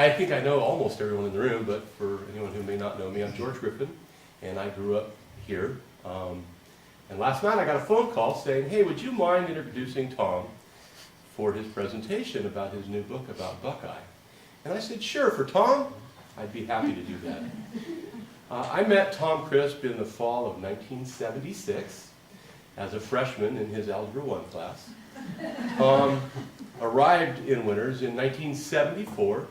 I think I know almost everyone in the room, but for anyone who may not know me, I'm George Griffin, and I grew up here. And last night I got a phone call saying, hey, would you mind introducing Tom for his presentation about his new book about Buckeye? And I said, sure, for Tom, I'd be happy to do that. I met Tom Crisp in the fall of 1976 as a freshman in his Algebra 1 class. Tom arrived in Winters in 1974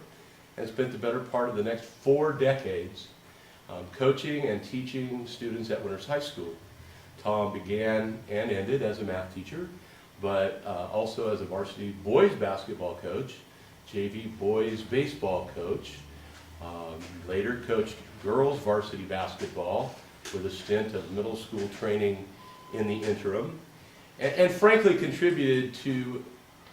and spent the better part of the next 4 decades coaching and teaching students at Winters High School. Tom began and ended as a math teacher, but also as a varsity boys basketball coach, JV boys baseball coach, later coached girls varsity basketball with a stint of middle school training in the interim, and frankly contributed to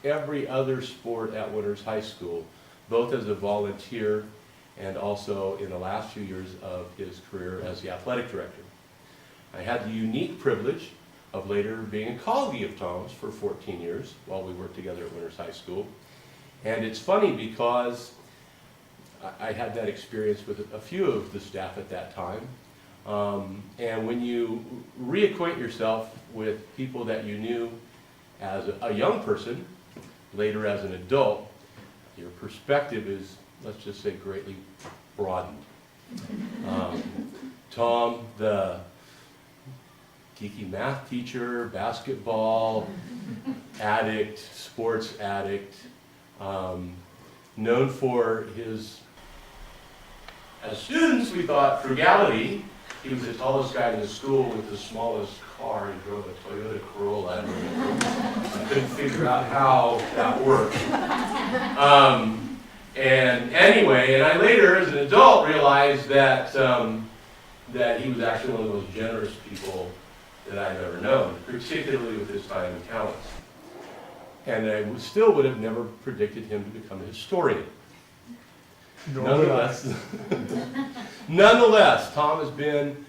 every other sport at Winters High School, both as a volunteer and also in the last few years of his career as the athletic director. I had the unique privilege of later being a colleague of Tom's for 14 years while we worked together at Winters High School. And it's funny because I had that experience with a few of the staff at that time. And when you reacquaint yourself with people that you knew as a young person, later as an adult, your perspective is, let's just say, greatly broadened. Tom, the geeky math teacher, basketball addict, sports addict, known for his, as students we thought, frugality. He was the tallest guy in the school with the smallest car. He drove a Toyota Corolla. I couldn't figure out how that worked. And anyway, and I later, as an adult, realized that that he was actually one of the most generous people that I've ever known, particularly with his time and talents. And I still would have never predicted him to become a historian. Nonetheless, Tom has been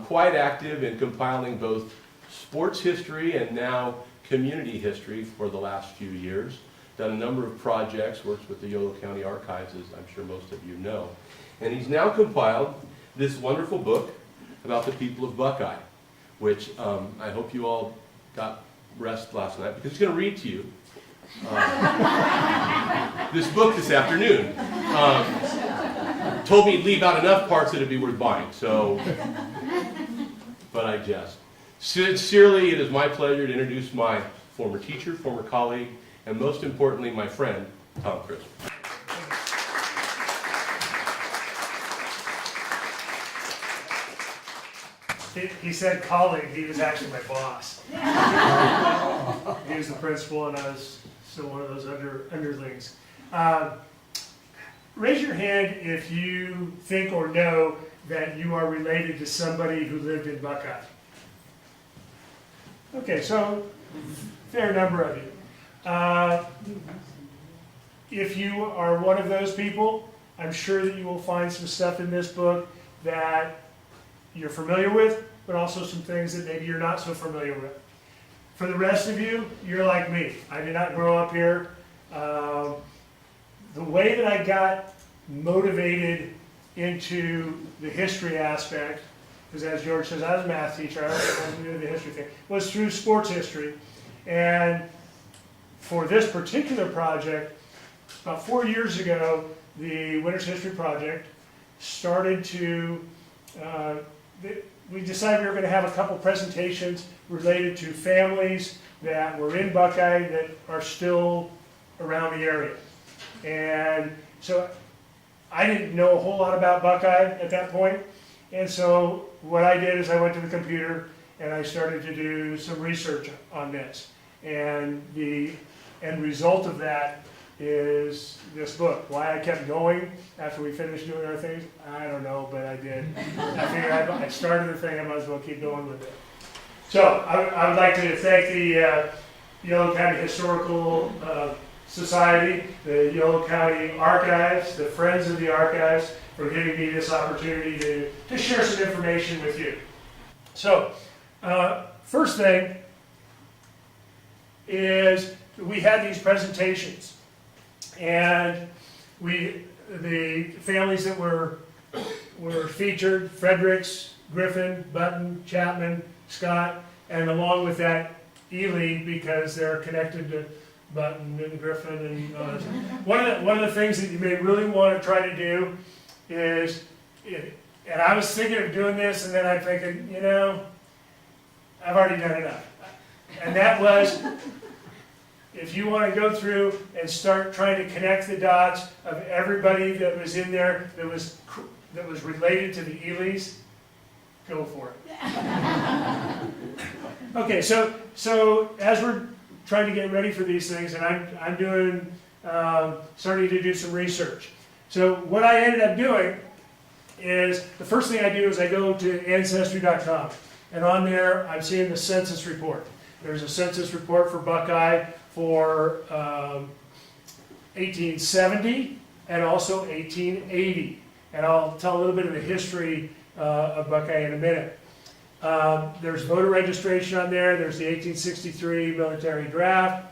quite active in compiling both sports history and now community history for the last few years. Done a number of projects, works with the Yolo County Archives, as I'm sure most of you know. And he's now compiled this wonderful book about the people of Buckeye, which I hope you all got rest last night, because he's going to read to you this book this afternoon. Told me he'd leave out enough parts that it'd be worth buying, so, but I jest. Sincerely, it is my pleasure to introduce my former teacher, former colleague, and most importantly, my friend, Tom Crisp. He said colleague, he was actually my boss. He was the principal and I was still one of those underlings. Raise your hand if you think or know that you are related to somebody who lived in Buckeye. Okay, so fair number of you. If you are one of those people, I'm sure that you will find some stuff in this book that you're familiar with, but also some things that maybe you're not so familiar with. For the rest of you, you're like me. I did not grow up here. The way that I got motivated into the history aspect, because as George says, I was a math teacher, I was doing the history thing, was through sports history. And for this particular project, about 4 years ago, the Winters History Project started to, we decided we were going to have a couple presentations related to families that were in Buckeye that are still around the area. And so I didn't know a whole lot about Buckeye at that point. And so what I did is I went to the computer and I started to do some research on this. And the end result of that is this book. Why I kept going after we finished doing our things, I don't know, but I did. I figured I started the thing, I might as well keep going with it. So I would like to thank the Yolo County Historical Society, the Yolo County Archives, the Friends of the Archives, for giving me this opportunity to share some information with you. So, first thing is we had these presentations, and we the families that were featured: Fredericks, Griffin, Button, Chapman, Scott, and along with that, Ely, because they're connected to Button and Griffin and one of the things that you may really want to try to do is, and I was thinking of doing this, and then I'm thinking, you know, I've already done enough. And that was, if you want to go through and start trying to connect the dots of everybody that was in there that was related to the Elys, go for it. Okay, so as we're trying to get ready for these things, and I'm doing, starting to do some research. So what I ended up doing is, the first thing I do is I go to Ancestry.com, and on there I'm seeing the census report. There's a census report for Buckeye for 1870 and also 1880. And I'll tell a little bit of the history of Buckeye in a minute. There's voter registration on there. There's the 1863 military draft.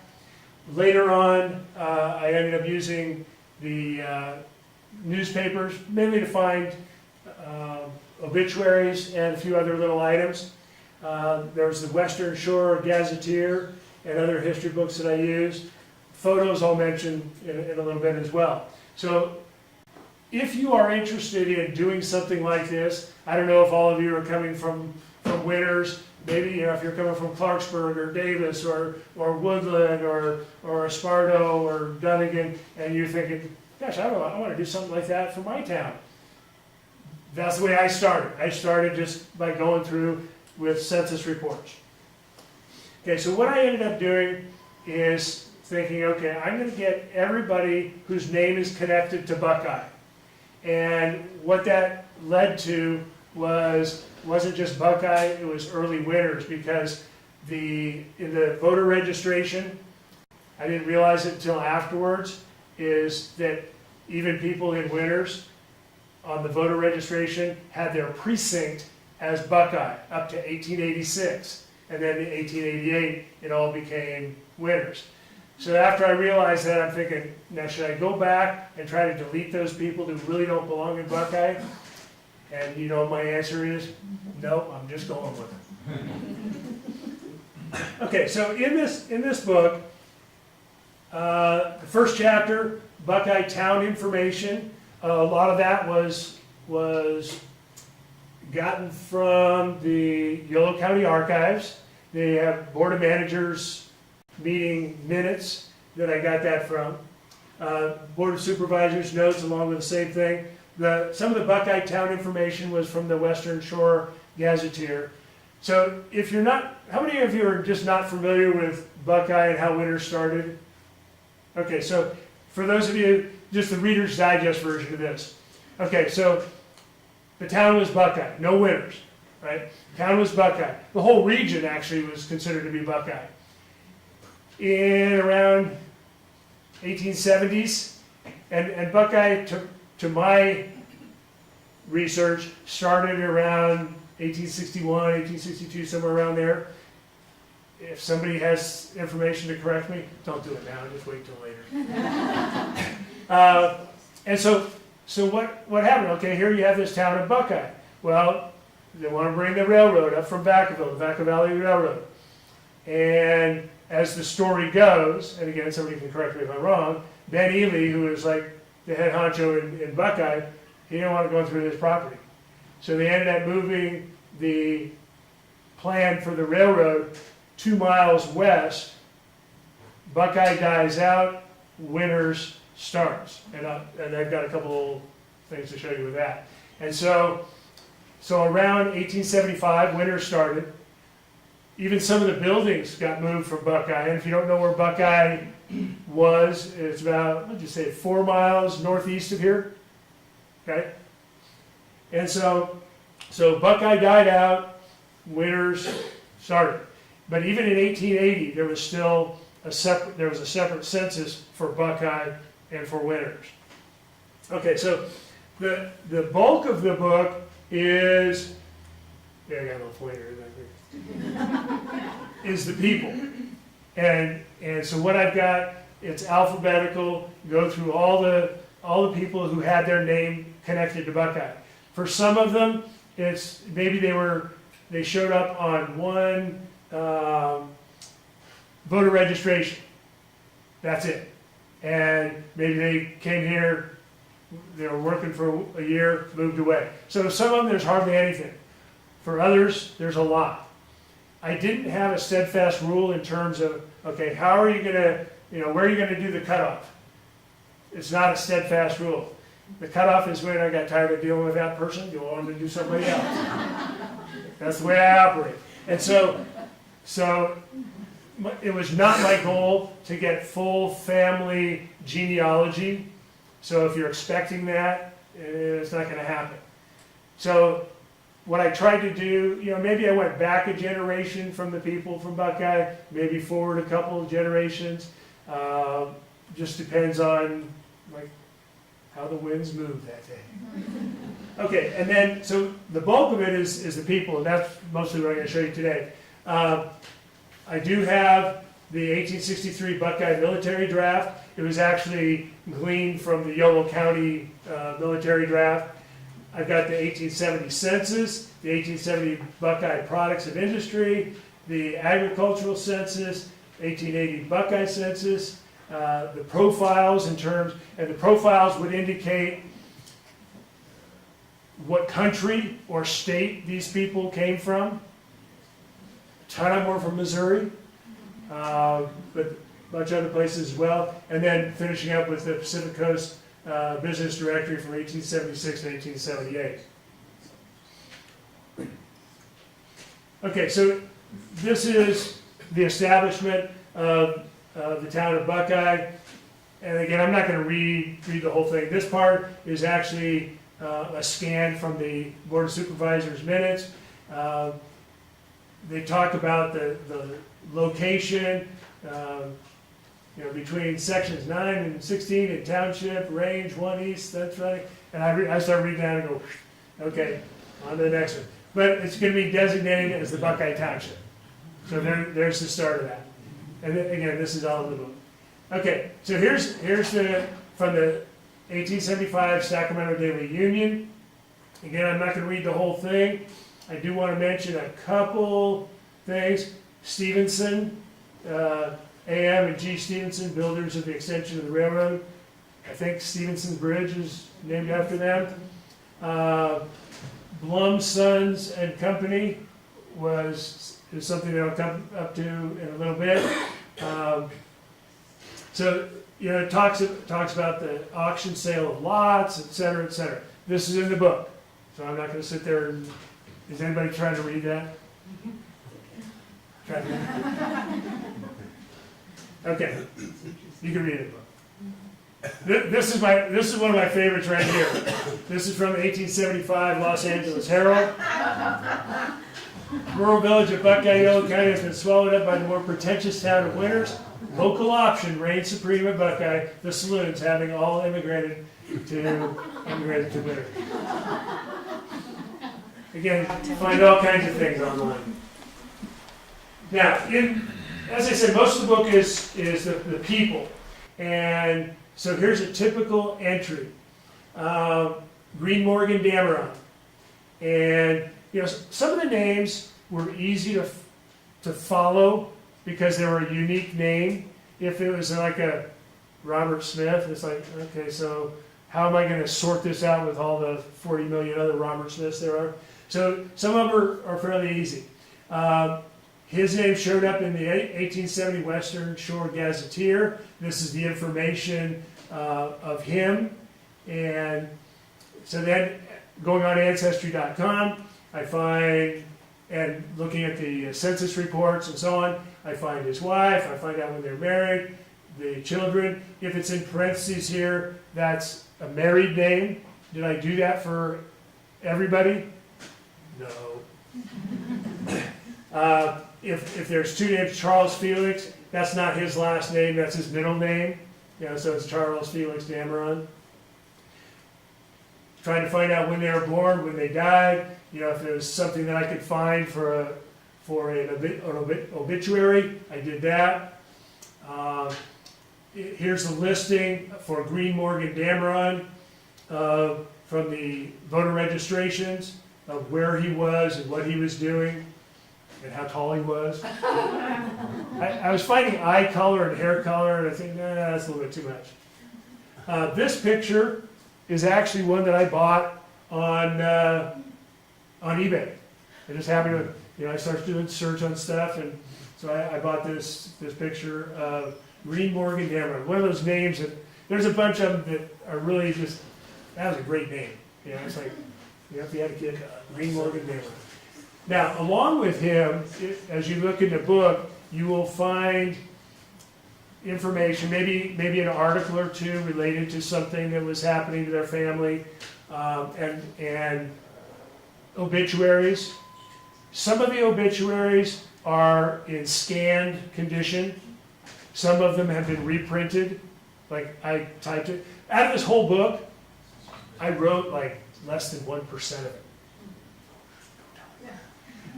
Later on, I ended up using the newspapers, mainly to find obituaries and a few other little items. There's the Western Shore Gazetteer and other history books that I use. Photos I'll mention in a little bit as well. So if you are interested in doing something like this, I don't know if all of you are coming from Winters, maybe if you're coming from Clarksburg or Davis or Woodland or Esparto or Dunnigan, and you're thinking, gosh, I want to do something like that for my town. That's the way I started. I started just by going through with census reports. Okay, so what I ended up doing is thinking, okay, I'm going to get everybody whose name is connected to Buckeye. And what that led to wasn't just Buckeye, it was early Winters, because in the voter registration, I didn't realize it until afterwards, is that even people in Winters on the voter registration had their precinct as Buckeye up to 1886. And then in 1888, it all became Winters. So after I realized that, I'm thinking, now should I go back and try to delete those people who really don't belong in Buckeye? And you know my answer is, no, I'm just going with it. Okay, so in this book, the first chapter, Buckeye town information, a lot of that was gotten from the Yolo County archives. They have Board of Managers meeting minutes that I got that from. Board of Supervisors notes along with the same thing. Some of the Buckeye town information was from the Western Shore Gazetteer. So if you're not, how many of you are just not familiar with Buckeye and how Winters started? Okay, so for those of you, just the Reader's Digest version of this. Okay, so the town was Buckeye, no Winters, right? Town was Buckeye. The whole region actually was considered to be Buckeye. In around 1870s, and Buckeye, to my research, started around 1861, 1862, somewhere around there. If somebody has information to correct me, don't do it now, just wait till later. And so what happened? Okay, here you have this town of Buckeye. Well, they want to bring the railroad up from Vacaville, the Vaca Valley Railroad. And as the story goes, and again, somebody can correct me if I'm wrong, Ben Ely, who is like the head honcho in Buckeye, he didn't want to go through this property. So they ended up moving the plan for the railroad 2 miles west. Buckeye dies out, Winters starts. And I've got a couple things to show you with that. And so around 1875, Winters started. Even some of the buildings got moved from Buckeye. And if you don't know where Buckeye was, it's about, what'd you say, 4 miles northeast of here. Okay? And so Buckeye died out, Winters started. But even in 1880, there was still a separate census for Buckeye and for Winters. Okay, so the bulk of the book is, yeah, I got a little pointer back there, is the people. And so what I've got, it's alphabetical, go through all the all the people who had their name connected to Buckeye. For some of them, it's maybe they showed up on one voter registration. That's it. And maybe they came here, they were working for a year, moved away. So some of them, there's hardly anything. For others, there's a lot. I didn't have a steadfast rule in terms of, okay, how are you gonna, where are you gonna do the cutoff? It's not a steadfast rule. The cutoff is when I got tired of dealing with that person, you want them to do somebody else. That's the way I operate. And so it was not my goal to get full family genealogy. So if you're expecting that, it's not gonna happen. So what I tried to do, maybe I went back a generation from the people from Buckeye, maybe forward a couple of generations. Just depends on how the winds move that day. Okay, and then, so the bulk of it is the people, and that's mostly what I'm going to show you today. I do have the 1863 Buckeye military draft. It was actually gleaned from the Yolo County military draft. I've got the 1870 census, the 1870 Buckeye products of industry, the agricultural census, 1880 Buckeye census, the profiles and the profiles would indicate what country or state these people came from. A ton of them were from Missouri, but a bunch of other places as well. And then finishing up with the Pacific Coast Business Directory from 1876 to 1878. Okay, so this is the establishment of the town of Buckeye. And again, I'm not going to read the whole thing. This part is actually a scan from the Board of Supervisors minutes. They talk about the location, between sections 9 and 16 in township, range 1 east, that's right. And I start reading that and go, okay, on to the next one. But it's going to be designated as the Buckeye Township. So there's the start of that. And then, again, this is all in the book. Okay, so here's from the 1875 Sacramento Daily Union. Again, I'm not going to read the whole thing. I do want to mention a couple things. Stevenson, A.M. and G. Stevenson, builders of the extension of the railroad. I think Stevenson's Bridge is named after them. Blum, Sons and Company is something that I'll come up to in a little bit. So, it talks about the auction sale of lots, et cetera, et cetera. This is in the book, so I'm not going to sit there and, is anybody trying to read that? Trying to read it? Okay, you can read it. This is one of my favorites right here. This is from the 1875 Los Angeles Herald. Rural village of Buckeye, Yolo County has been swallowed up by the more pretentious town of Winters. Local option reigns supreme at Buckeye, the saloons having all immigrated to Winters. Again, find all kinds of things online. Now, as I said, most of the book is the people. And so here's a typical entry. Green Morgan Dameron. And some of the names were easy to follow because they were a unique name. If it was like a Robert Smith, it's like, okay, so how am I going to sort this out with all the 40 million other Robert Smiths there are? So some of them are fairly easy. His name showed up in the 1870 Western Shore Gazetteer. This is the information of him. And so then going on Ancestry.com, I find, and looking at the census reports and so on, I find his wife, I find out when they're married, the children. If it's in parentheses here, that's a married name. Did I do that for everybody? No. If there's two names, Charles Felix, that's not his last name, that's his middle name. So it's Charles Felix Dameron. Trying to find out when they were born, when they died. If there was something that I could find for an obituary, I did that. Here's the listing for Green Morgan Dameron from the voter registrations of where he was and what he was doing and how tall he was. I was finding eye color and hair color, and I think, nah, that's a little bit too much. This picture is actually one that I bought on eBay. I just happened to, I started doing search on stuff, and so I bought this picture of Green Morgan Dameron. One of those names that, there's a bunch of them that are really just, that was a great name. It's like, if you had a kid, Green Morgan Dameron. Now, along with him, as you look in the book, you will find information, maybe an article or two related to something that was happening to their family, and obituaries. Some of the obituaries are in scanned condition. Some of them have been reprinted, like I typed it. Out of this whole book, I wrote like less than 1% of it.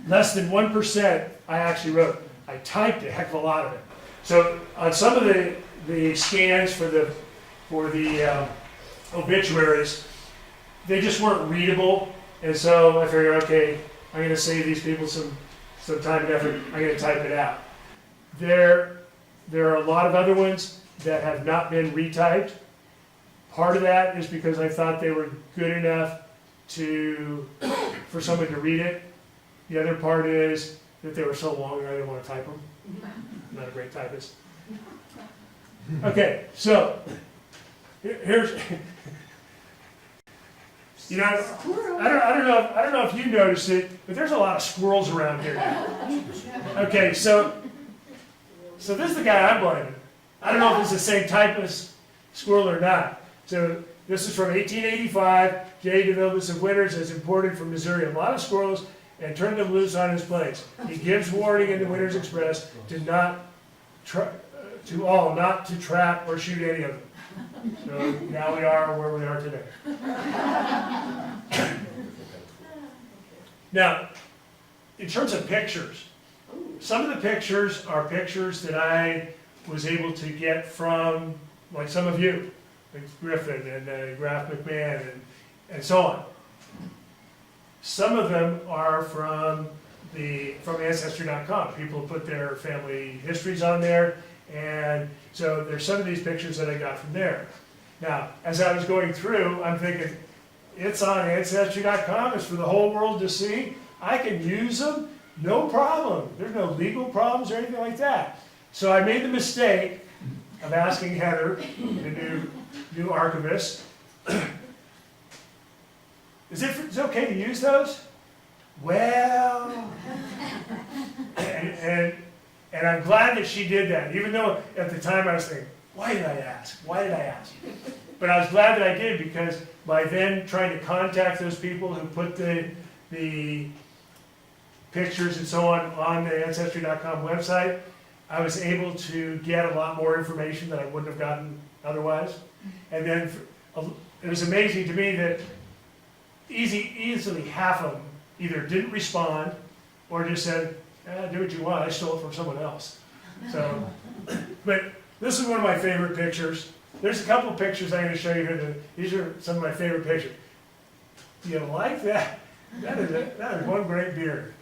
Less than 1% I actually wrote. I typed a heck of a lot of it. So on some of the scans for the obituaries, they just weren't readable, and so I figured, okay, I'm going to save these people some time and effort. I'm going to type it out. There are a lot of other ones that have not been retyped. Part of that is because I thought they were good enough for someone to read it. The other part is that they were so long I didn't want to type them. I'm not a great typist. Okay, so here's, I don't know if you noticed it, but there's a lot of squirrels around here now. Okay, so this is the guy I'm blaming. I don't know if it's the same type of squirrel or not. So this is from 1885. J. DeVilbiss of Winters has imported from Missouri a lot of squirrels and turned them loose on his place. He gives warning in the Winters Express to all not to trap or shoot any of them. So now we are where we are today. Now, in terms of pictures, some of the pictures are pictures that I was able to get from, like some of you, like Griffin and Graf McMahon and so on. Some of them are from Ancestry.com. People put their family histories on there, and so there's some of these pictures that I got from there. Now, as I was going through, I'm thinking, it's on Ancestry.com, it's for the whole world to see. I can use them, no problem. There's no legal problems or anything like that. So I made the mistake of asking Heather, the new archivist, is it okay to use those? Well, and I'm glad that she did that, even though at the time I was thinking, why did I ask? Why did I ask? But I was glad that I did, because by then trying to contact those people who put the pictures and so on the Ancestry.com website, I was able to get a lot more information that I wouldn't have gotten otherwise. And then it was amazing to me that easily half of them either didn't respond or just said, do what you want, I stole it from someone else. So, but this is one of my favorite pictures. There's a couple of pictures I'm going to show you here. These are some of my favorite pictures. Do you like that? That is one great beard.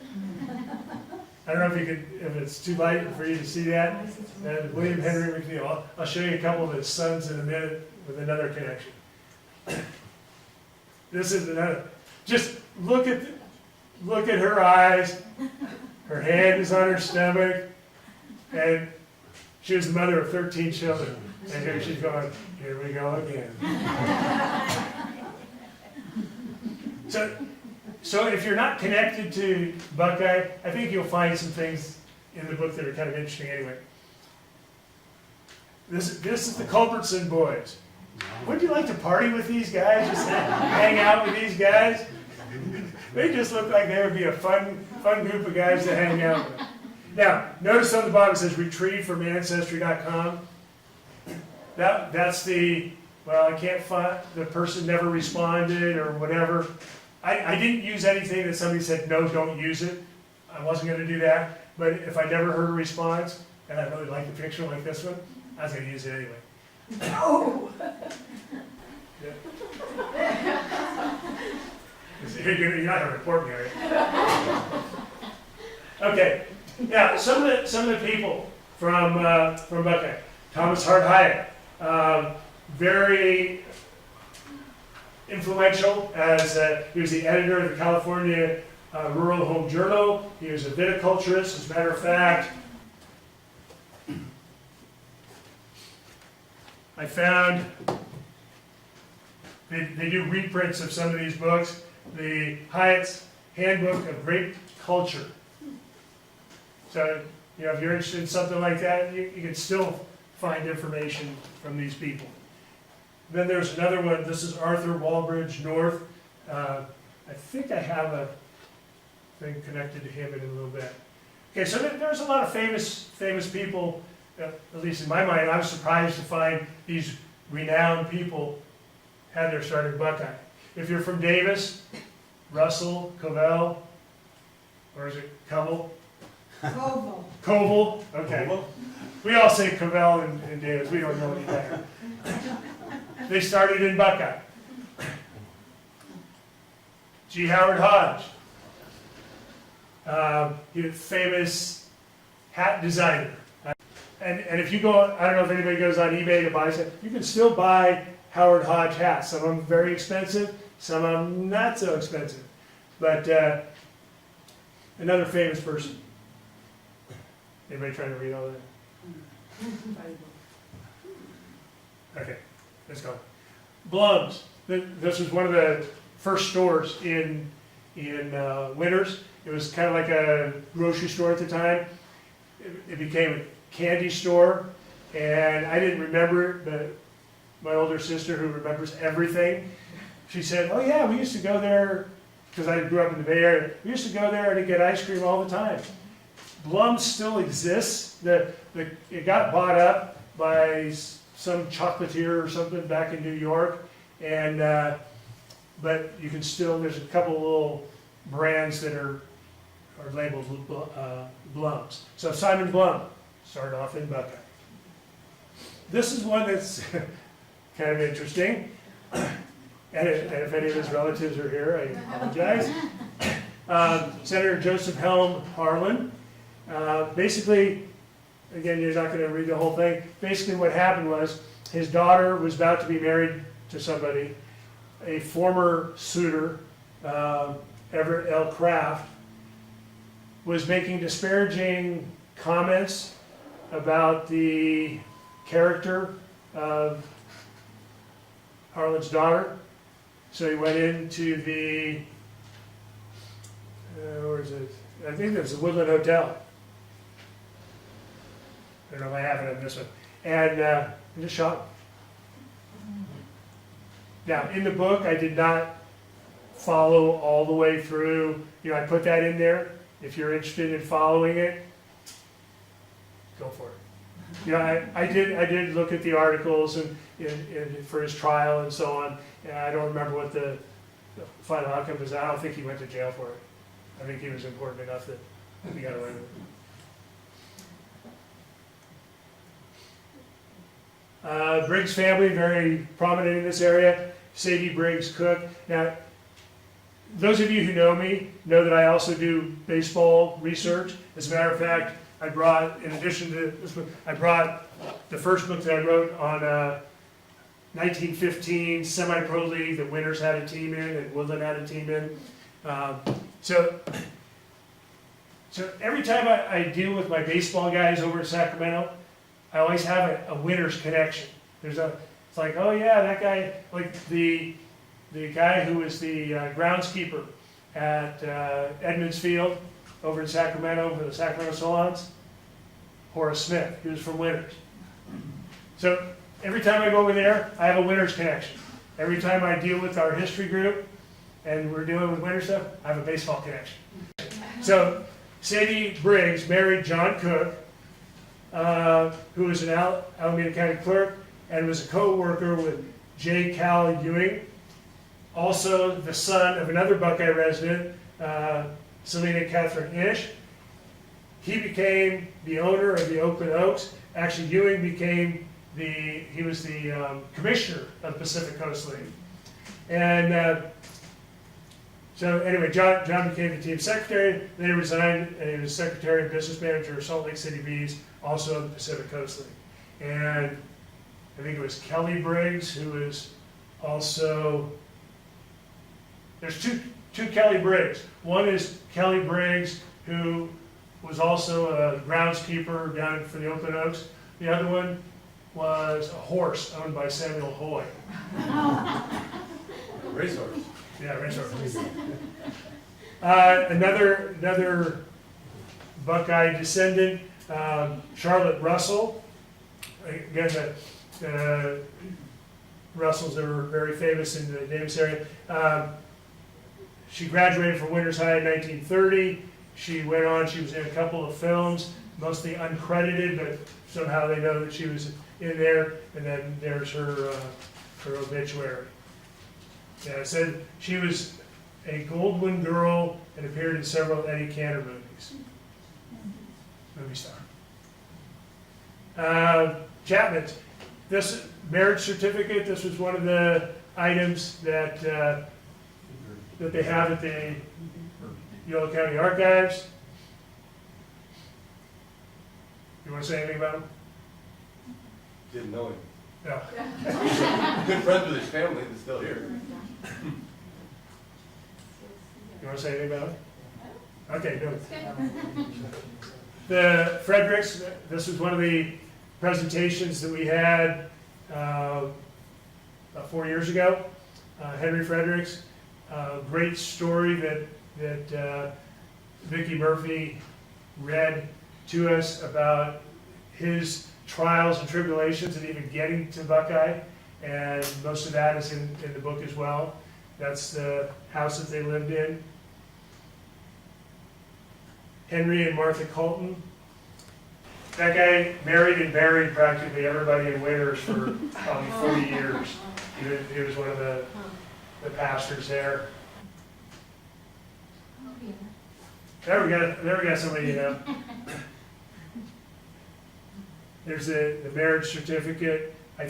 I don't know if it's too light for you to see that. William Henry McNeil. I'll show you a couple of his sons in a minute with another connection. This is another. Just look at her eyes. Her hand is on her stomach, and she was the mother of 13 children. And here she's going, here we go again. So if you're not connected to Buckeye, I think you'll find some things in the book that are kind of interesting anyway. This is the Culbertson boys. Wouldn't you like to party with these guys? Just hang out with these guys? They just look like they would be a fun group of guys to hang out with. Now, notice on the bottom it says retrieve from Ancestry.com. That's I can't find, the person never responded or whatever. I didn't use anything that somebody said, no, don't use it. I wasn't going to do that. But if I never heard a response, and I really like the picture like this one, I was going to use it anyway. Oh. Yeah. You're not going to report me, are you? Okay. Yeah, some of the people from Buckeye. Thomas Hart Hyatt, very influential as he was the editor of the California Rural Home Journal. He was a viticulturist. As a matter of fact, I found they do reprints of some of these books. The Hyatt's Handbook of Grape Culture. So, you know, if you're interested in something like that, you can still find information from these people. Then there's another one. This is Arthur Walbridge North. I think I have a thing connected to him in a little bit. Okay, so there's a lot of famous people. At least in my mind, I was surprised to find these renowned people had their start at Buckeye. If you're from Davis, Russell, Covell, or is it Covell? Koval. Koval, okay. Koval? We all say Covell and Davis, we don't know any better. They started in Buckeye. G. Howard Hodge, he was a famous hat designer. And if you go, I don't know if anybody goes on eBay to buy something, you can still buy Howard Hodge hats. Some of them very expensive, some of them not so expensive. But another famous person. Anybody trying to read all that? Okay, let's go. Blum's. This was one of the first stores in Winters. It was kind of like a grocery store at the time. It became a candy store, and I didn't remember it, but my older sister, who remembers everything, she said, "Oh yeah, we used to go there," because I grew up in the Bay Area. We used to go there and get ice cream all the time. Blum's still exists. It got bought up by some chocolatier or something back in New York, and but you can still, there's a couple little brands that are labeled Blum's. So Simon Blum started off in Buckeye. This is one that's kind of interesting, and if any of his relatives are here, I apologize. Senator Joseph Helm Harlan. Basically, again, you're not going to read the whole thing. Basically what happened was his daughter was about to be married to somebody, a former suitor, Everett L. Kraft, was making disparaging comments about the character of Harlan's daughter. So he went into the, where is it? I think it was the Woodland Hotel. I don't know if I have it on this one. And just shot him. Now, in the book, I did not follow all the way through. You know, I put that in there. If you're interested in following it, go for it. You know, I did look at the articles and for his trial and so on. And I don't remember what the final outcome was. I don't think he went to jail for it. I think he was important enough that he got away with it. Briggs family, very prominent in this area. Sadie Briggs Cook. Now, those of you who know me know that I also do baseball research. As a matter of fact, I brought, in addition to this book, I brought the first book that I wrote on 1915 semi-pro league that Winters had a team in and Woodland had a team in. So every time I deal with my baseball guys over in Sacramento, I always have a Winters connection. It's like, oh yeah, that guy, like the guy who was the groundskeeper at Edmonds Field over in Sacramento for the Sacramento Salons, Horace Smith. He was from Winters. So every time I go over there, I have a Winters connection. Every time I deal with our history group and we're dealing with Winters stuff, I have a baseball connection. So Sadie Briggs married John Cook, who was an Alameda County clerk and was a co-worker with J. Cal Ewing, also the son of another Buckeye resident, Selena Catherine Ish. he became the owner of the Oakland Oaks. Actually, Ewing became he was the commissioner of the Pacific Coast League. And so anyway, John became the team secretary, then he resigned, and he was secretary and business manager of Salt Lake City Bees, also of the Pacific Coast League. And I think it was Kelly Briggs, who is also, there's two Kelly Briggs. One is Kelly Briggs, who was also a groundskeeper down for the Oakland Oaks. The other one was a horse owned by Samuel Hoy. Racehorse. Yeah, racehorse. Another Buckeye descendant, Charlotte Russell. Again, the Russells that were very famous in the Davis area. She graduated from Winters High in 1930. She went on, she was in a couple of films, mostly uncredited, but somehow they know that she was in there. And then there's her obituary. Yeah, it said she was a Goldwyn girl and appeared in several Eddie Cantor movies. Movie star. Chapman's. This marriage certificate, this was one of the items that they have at the Yolo County Archives. You want to say anything about him? Didn't know him. No. Good friends with his family that's still here. You want to say anything about it? Okay, no. The Fredericks, this was one of the presentations that we had about 4 years ago. Henry Fredericks, great story that Vicki Murphy read to us about his trials and tribulations and even getting to Buckeye. And most of that is in the book as well. That's the house that they lived in. Henry and Martha Colton. That guy married and buried practically everybody in Winters for probably 40 years. He was one of the pastors there. There we got somebody you know. There's the marriage certificate. I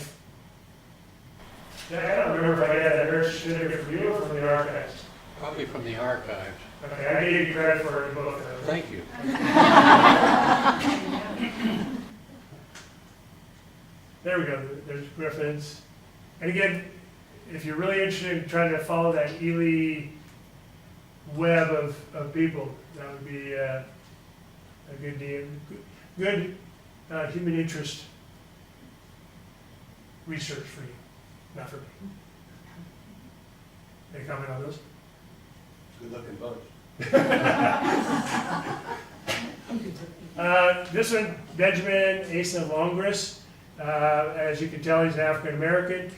don't remember if I got that marriage certificate from you or from the archives. Probably from the archives. Okay, I gave you credit for it both. Thank you. There we go. There's Griffin's. And again, if you're really interested in trying to follow that Ely web of people, that would be a good deal. Good human interest research for you, not for me. Any comment on those? Good looking bunch. This one, Benjamin Asa Longris. As you can tell, he's an African American.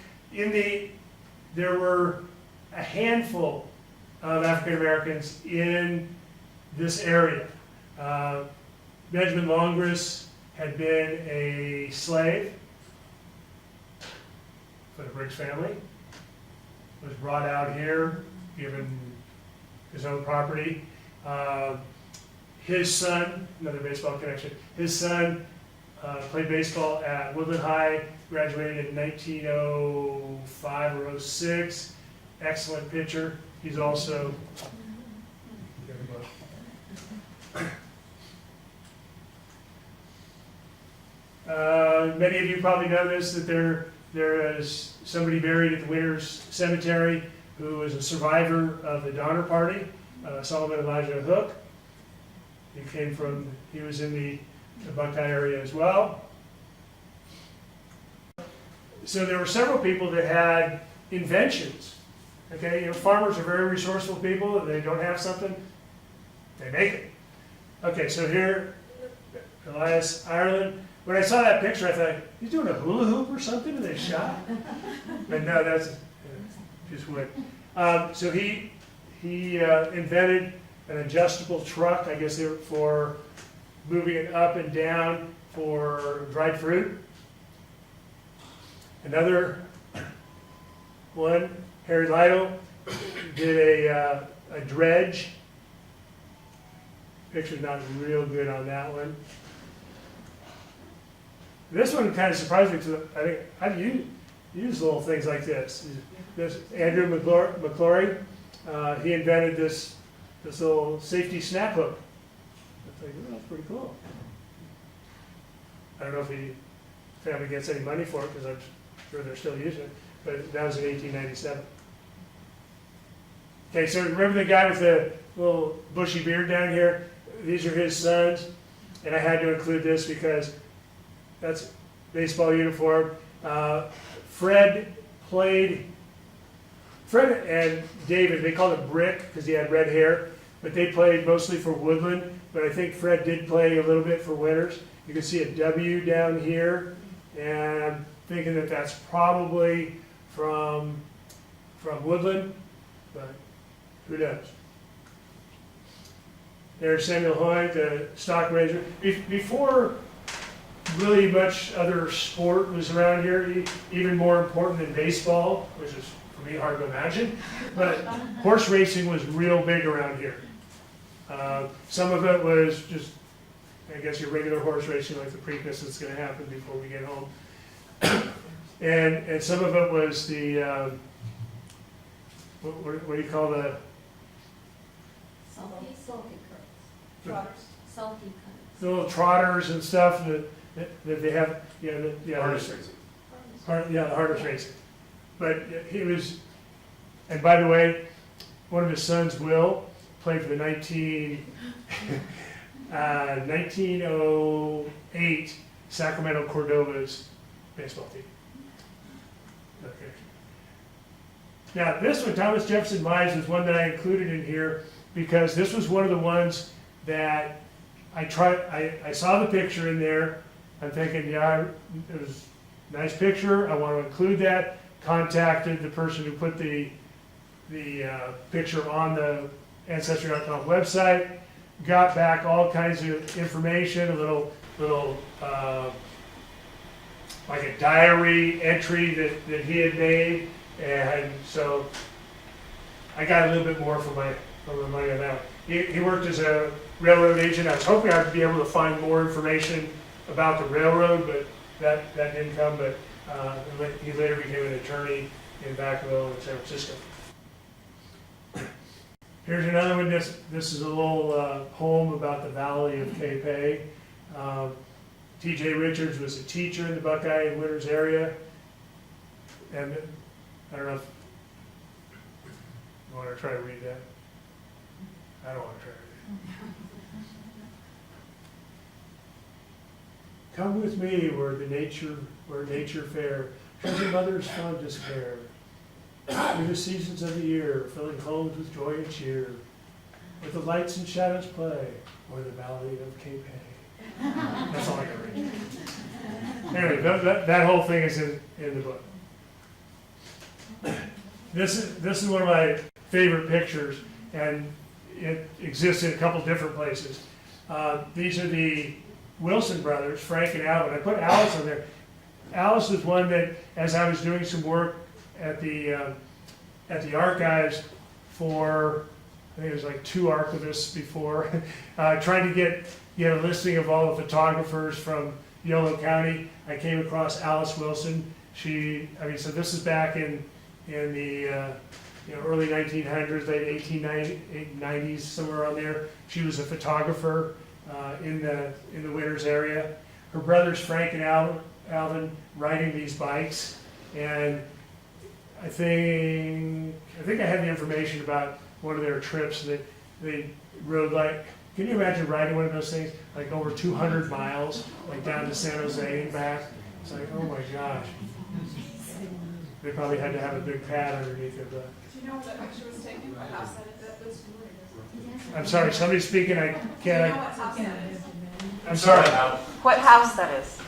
There were a handful of African Americans in this area. Benjamin Longris had been a slave for the Briggs family. Was brought out here, given his own property. His son, another baseball connection, his son played baseball at Woodland High, graduated in 1905 or 06. Excellent pitcher. He's also, many of you probably know this, that there is somebody buried at the Winters Cemetery who is a survivor of the Donner Party, Solomon Elijah Hook. He was in the Buckeye area as well. So there were several people that had inventions. Okay, you know, farmers are very resourceful people. If they don't have something, they make it. Okay, so here, Elias Ireland. When I saw that picture, I thought, he's doing a hula hoop or something, and they shot? But no, that's just wood. So he invented an adjustable truck, I guess for moving it up and down for dried fruit. Another one, Harry Lytle, did a dredge. Picture's not real good on that one. This one kind of surprised me because I think I've used little things like this. This Andrew McClory, he invented this little safety snap hook. I think, oh, that's pretty cool. I don't know if the family gets any money for it because I'm sure they're still using it, but that was in 1897. Okay, so remember the guy with the little bushy beard down here? These are his sons, and I had to include this because that's baseball uniform. Fred and David, they called him Brick because he had red hair, but they played mostly for Woodland, but I think Fred did play a little bit for Winters. You can see a W down here, and I'm thinking that that's probably from Woodland, but who knows? There's Samuel Hoyt, the stock raiser. Before really much other sport was around here, even more important than baseball, which is for me hard to imagine, but horse racing was real big around here. Some of it was just, I guess, your regular horse racing, like the Preakness that's going to happen before we get home. And some of it was the, what do you call the? Salty curls. Salty curls. The little trotters and stuff that they have, Harness racing. Harness racing. But he was, and by the way, one of his sons, Will, played for the 1908 Sacramento Cordova's baseball team. Okay. Now this one, Thomas Jefferson Mize, was one that I included in here because this was one of the ones that I saw the picture in there. I'm thinking, yeah, it was a nice picture. I want to include that. Contacted the person who put the picture on the Ancestry.com website. Got back all kinds of information, a little like a diary entry that he had made, and so I got a little bit more for my money on that. He worked as a railroad agent. I was hoping I'd be able to find more information about the railroad, but that didn't come. But he later became an attorney in Vacaville and San Francisco. Here's another one. This is a little poem about the Valley of Capay. T.J. Richards was a teacher in the Buckeye and Winters area, and I don't know if you want to try to read that. I don't want to try to read it. Come with me where nature fair, treasure mother's fond despair. Through the seasons of the year, filling homes with joy and cheer, where the lights and shadows play, or the Valley of Capay. That's all I can read. Anyway, that whole thing is in the book. This is one of my favorite pictures, and it exists in a couple different places. These are the Wilson brothers, Frank and Alvin. I put Alice on there. Alice was one that, as I was doing some work at the archives for, I think it was like 2 archivists before, trying to get a listing of all the photographers from Yolo County. I came across Alice Wilson. So this is back in the early 1900s, late 1890s, somewhere around there. She was a photographer in the Winters area. Her brothers Frank and Alvin riding these bikes, and I think I had the information about one of their trips that they rode, like, can you imagine riding one of those things like over 200 miles, like down to San Jose and back? It's like, oh my gosh. They probably had to have a big pad underneath it. But. Do you know what that picture was taken? What house that is? I'm sorry, somebody's speaking. I Do you know can't. what house that is? I'm sorry. What house that is?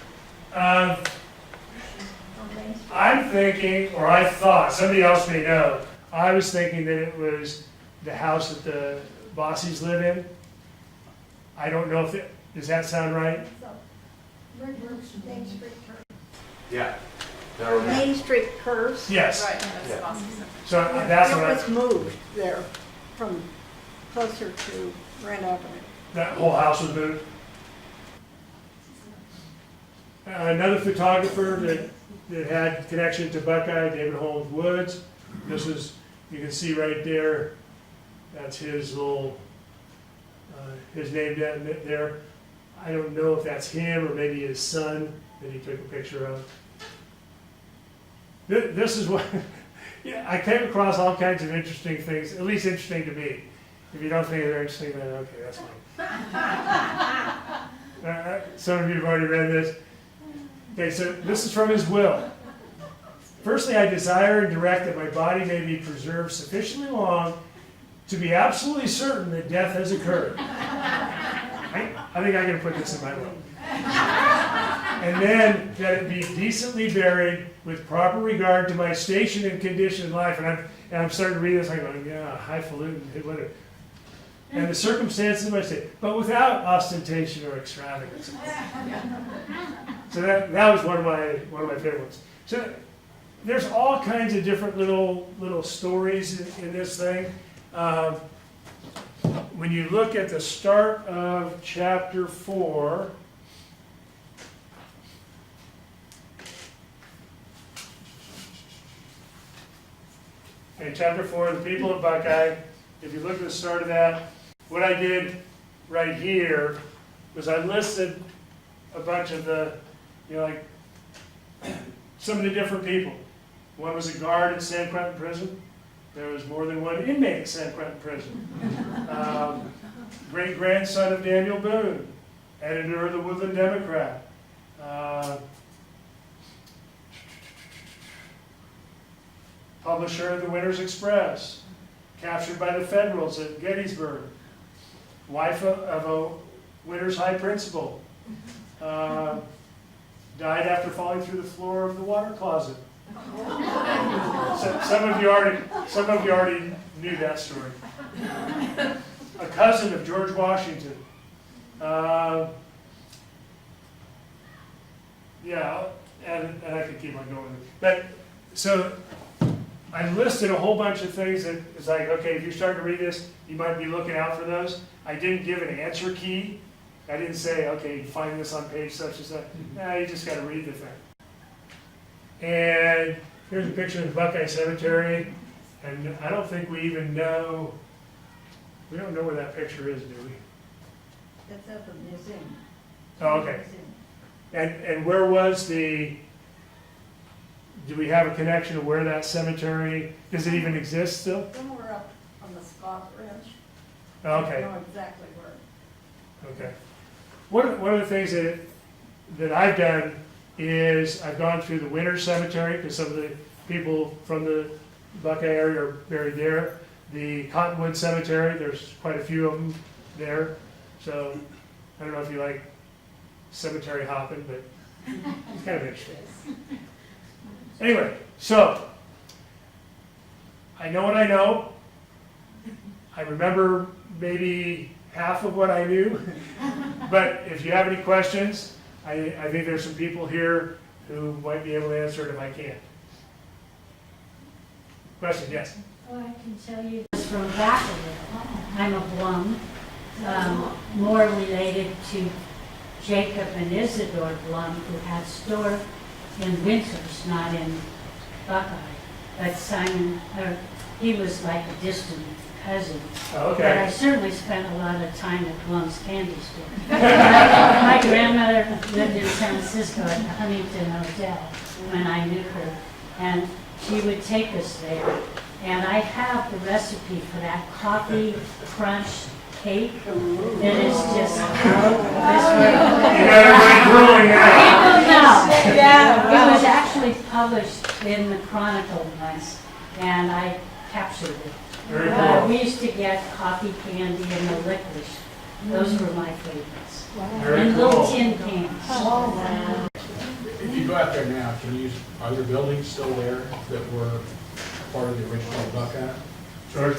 I'm thinking, or I thought, somebody else may know, I was thinking that it was the house that the Bossies live in. I don't know if does that sound right? Main Street curves. Yeah. Main Street curves. Yes. Right, that's Yeah. Boston. So that's It what was moved there from closer to Grand Avenue. that whole house was moved. Another photographer that had connection to Buckeye, David Holmes Woods. This is, you can see right there, that's his little, his name down there. I don't know if that's him or maybe his son that he took a picture of. This is what, yeah, I came across all kinds of interesting things, at least interesting to me. If you don't think they're interesting, then okay, that's fine. Some of you have already read this. Okay, so this is from his will. Firstly, I desire and direct that my body may be preserved sufficiently long to be absolutely certain that death has occurred. I think I can put this in my will. And then that it be decently buried with proper regard to my station and condition in life. And I'm starting to read this, I'm going, yeah, highfalutin, whatever. And the circumstances of my state, but without ostentation or extravagance. So that was one of my favorite ones. So there's all kinds of different little stories in this thing. When you look at the start of chapter 4, okay, chapter 4, the people of Buckeye, if you look at the start of that, what I did right here was I listed a bunch of the, like some of the different people. One was a guard at San Quentin Prison. There was more than one inmate at San Quentin Prison. Great-grandson of Daniel Boone, editor of the Woodland Democrat. Publisher of the Winter's Express. Captured by the Federals at Gettysburg. Wife of a Winter's High Principal. Died after falling through the floor of the water closet. Some of you already knew that story. A cousin of George Washington. Yeah, and I could keep on going. But so I listed a whole bunch of things that it's like, okay, if you're starting to read this, you might be looking out for those. I didn't give an answer key. I didn't say, okay, find this on page such and such. Nah, you just got to read the thing. And here's a picture of the Buckeye Cemetery. And I don't think we even know, we don't know where that picture is, do we? That's at the museum. Oh, okay. And where was the, do we have a connection to where that cemetery, does it even exist still? Somewhere up on the Scott Ridge. I Okay. don't know exactly where. Okay. One of the things that I've done is I've gone through the Winter Cemetery, because some of the people from the Buckeye area are buried there. The Cottonwood Cemetery, there's quite a few of them there. So I don't know if you like cemetery hopping, but it's kind of interesting. Anyway, so I know what I know. I remember maybe half of what I knew. But if you have any questions, I think there's some people here who might be able to answer it if I can't. Question, yes? Oh, I can tell you this from Vacaville. I'm a Blum, more related to Jacob and Isidore Blum, who had store in Winters, not in Buckeye. But Simon, he was like a distant cousin. Oh, But I okay. certainly spent a lot of time at Blum's Candy Store. My grandmother lived in San Francisco at the Huntington Hotel when I knew her, and she would take us there. And I have the recipe for that coffee crunch cake that is just out this way. You got everybody drooling now. People know. It was actually published in the Chronicle once, and I captured it. Very cool. We used to get coffee candy and the licorice. Those were my favorites. Very And little cool. tin cans. If you go out there now, are there buildings still there that were part of the original Buckeye? George?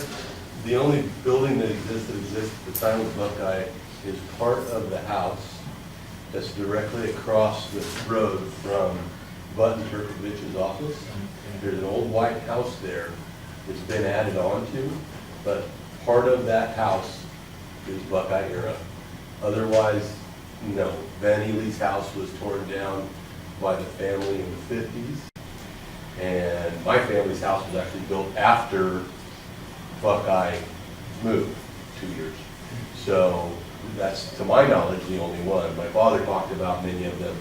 The only building that exists at the time of Buckeye is part of the house that's directly across the road from Button Turkovich's office. There's an old white house there that's been added on to, but part of that house is Buckeye era. Otherwise, no. Van Ely's house was torn down by the family in the 50s. And my family's house was actually built after Buckeye moved 2 years. So that's, to my knowledge, the only one. My father talked about many of them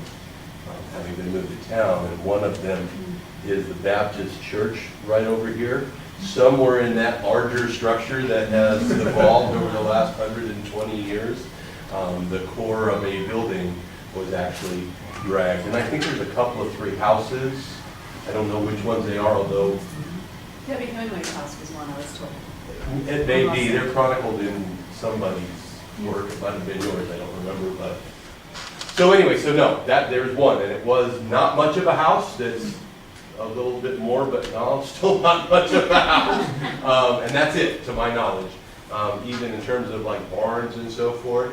having been moved to town, and one of them is the Baptist church right over here. Somewhere in that larger structure that has evolved over the last 120 years, the core of a building was actually dragged. And I think there's a couple of 3 houses. I don't know which ones they are, although Debbie Hemingway's house was one I was told. it may be, they're chronicled in somebody's work. It might have been yours, I don't remember, but. So anyway, so no, there's one, and it was not much of a house. That's a little bit more, but no, still not much of a house. And that's it, to my knowledge. Even in terms of like barns and so forth,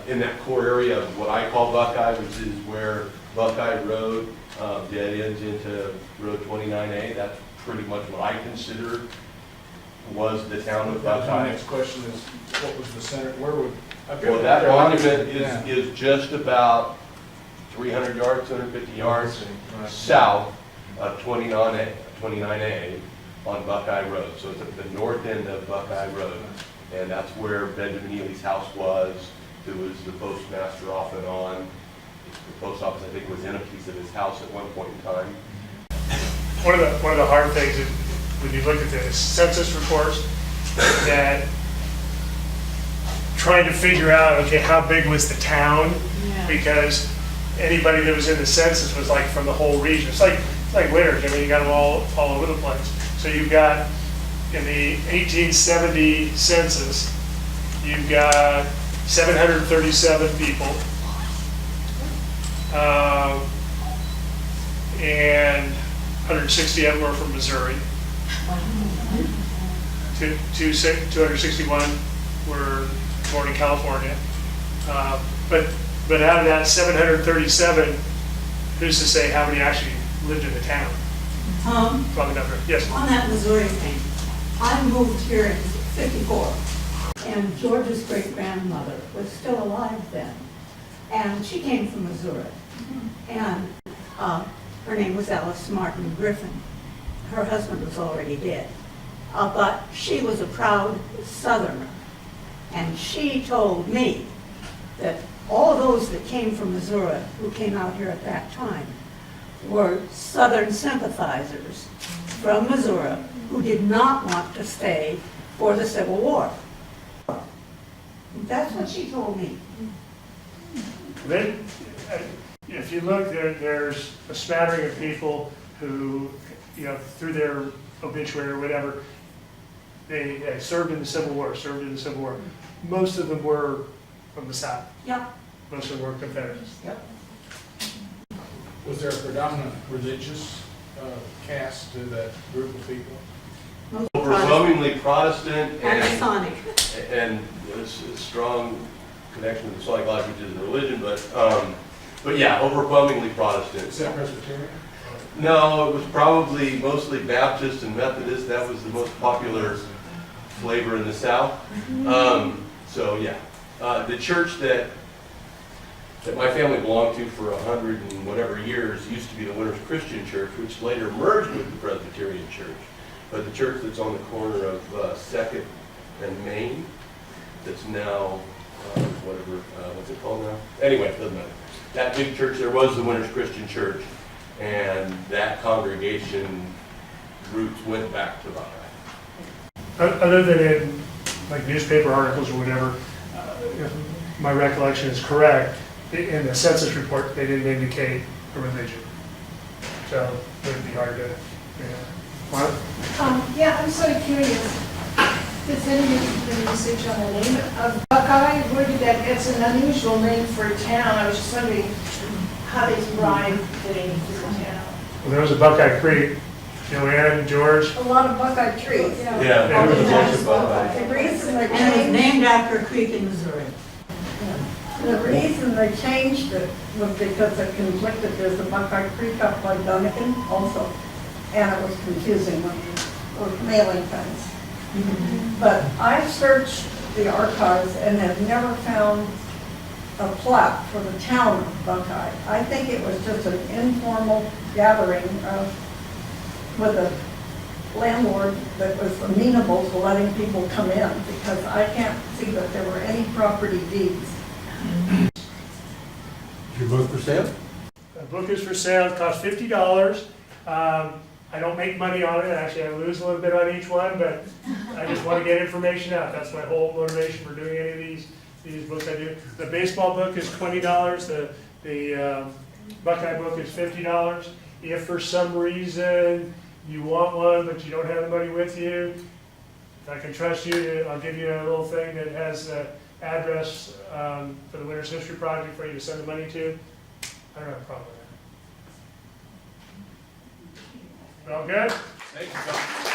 in that core area of what I call Buckeye, which is where Buckeye Road dead ends into Road 29A. That's pretty much what I consider was the town of That was my Buckeye. next question is, what was the center, where would? I've Well, driven that there. monument Yeah. is just about 300 yards, 250 yards Right. south of 29A on Buckeye Road. So it's at the north end of Buckeye Road. And that's where Benjamin Ely's house was, who was the postmaster off and on. The post office, I think, was in a piece of his house at one point in time. One of the hard things is when you look at the census reports, that trying to figure out, okay, how big was the town? Because anybody that was in the census was like from the whole region. It's like winter, I mean, you got them all over the place. So you've got, in the 1870 census, you've got 737 people. And 160 of them are from Missouri. 261 were born in California. But out of that 737, who's to say how many actually lived in the town? Probably not very, yes. On that Missouri thing, I moved here in '54, and George's great-grandmother was still alive then, and she came from Missouri. And her name was Alice Martin Griffin. Her husband was already dead, but she was a proud Southerner, and she told me that all those that came from Missouri, who came out here at that time, were Southern sympathizers from Missouri who did not want to stay for the Civil War. That's what she told me. Then, if you look, there's a smattering of people who, through their obituary or whatever, they served in the Civil War, Most of them were from the South. Yep. Most of them were Confederates. Yep. Was there a predominant religious cast to that group of people? Most Overwhelmingly Protestant and Masonic. and there's a strong connection with the Masonic Lodge, which is a religion, but yeah, overwhelmingly Protestant. Is that Presbyterian? No, it was probably mostly Baptist and Methodist. That was the most popular flavor in the South. So yeah, the church that my family belonged to for 100 and whatever years used to be the Winners Christian Church, which later merged with the Presbyterian Church. But the church that's on the corner of 2nd and Main, that's now, what's it called now? Anyway, it doesn't matter. That big church there was the Winners Christian Church, and that congregation roots went back to Buckeye. Other than in like newspaper articles or whatever, if my recollection is correct, in the census report, they didn't indicate a religion. So it would be hard to, Mark? Yeah, I'm sort of curious. Does anyone do research on the name of Buckeye? Where did that, it's an unusual name for a town. I was just wondering how they derived the name for the town. Well, there was a Buckeye Creek. Joanne, George, A lot of Buckeye trees. Yeah, there was a bunch of Buckeye. The reason they And it was changed, named after a creek in Missouri. the reason they changed it was because it conflicted, there's a Buckeye Creek up by Duncan also, and it was confusing when you were mailing things. But I searched the archives and have never found a plaque for the town of Buckeye. I think it was just an informal gathering with a landlord that was amenable to letting people come in, because I can't see that there were any property deeds. Is your book for sale? The book is for sale, it costs $50. I don't make money on it, actually I lose a little bit on each one, but I just want to get information out. That's my whole motivation for doing any of these books I do. The baseball book is $20, the Buckeye book is $50. If for some reason you want one, but you don't have the money with you, if I can trust you, I'll give you a little thing that has the address for the Winter's History Project for you to send the money to. I don't have a problem with that. All good? Thank you, Tom.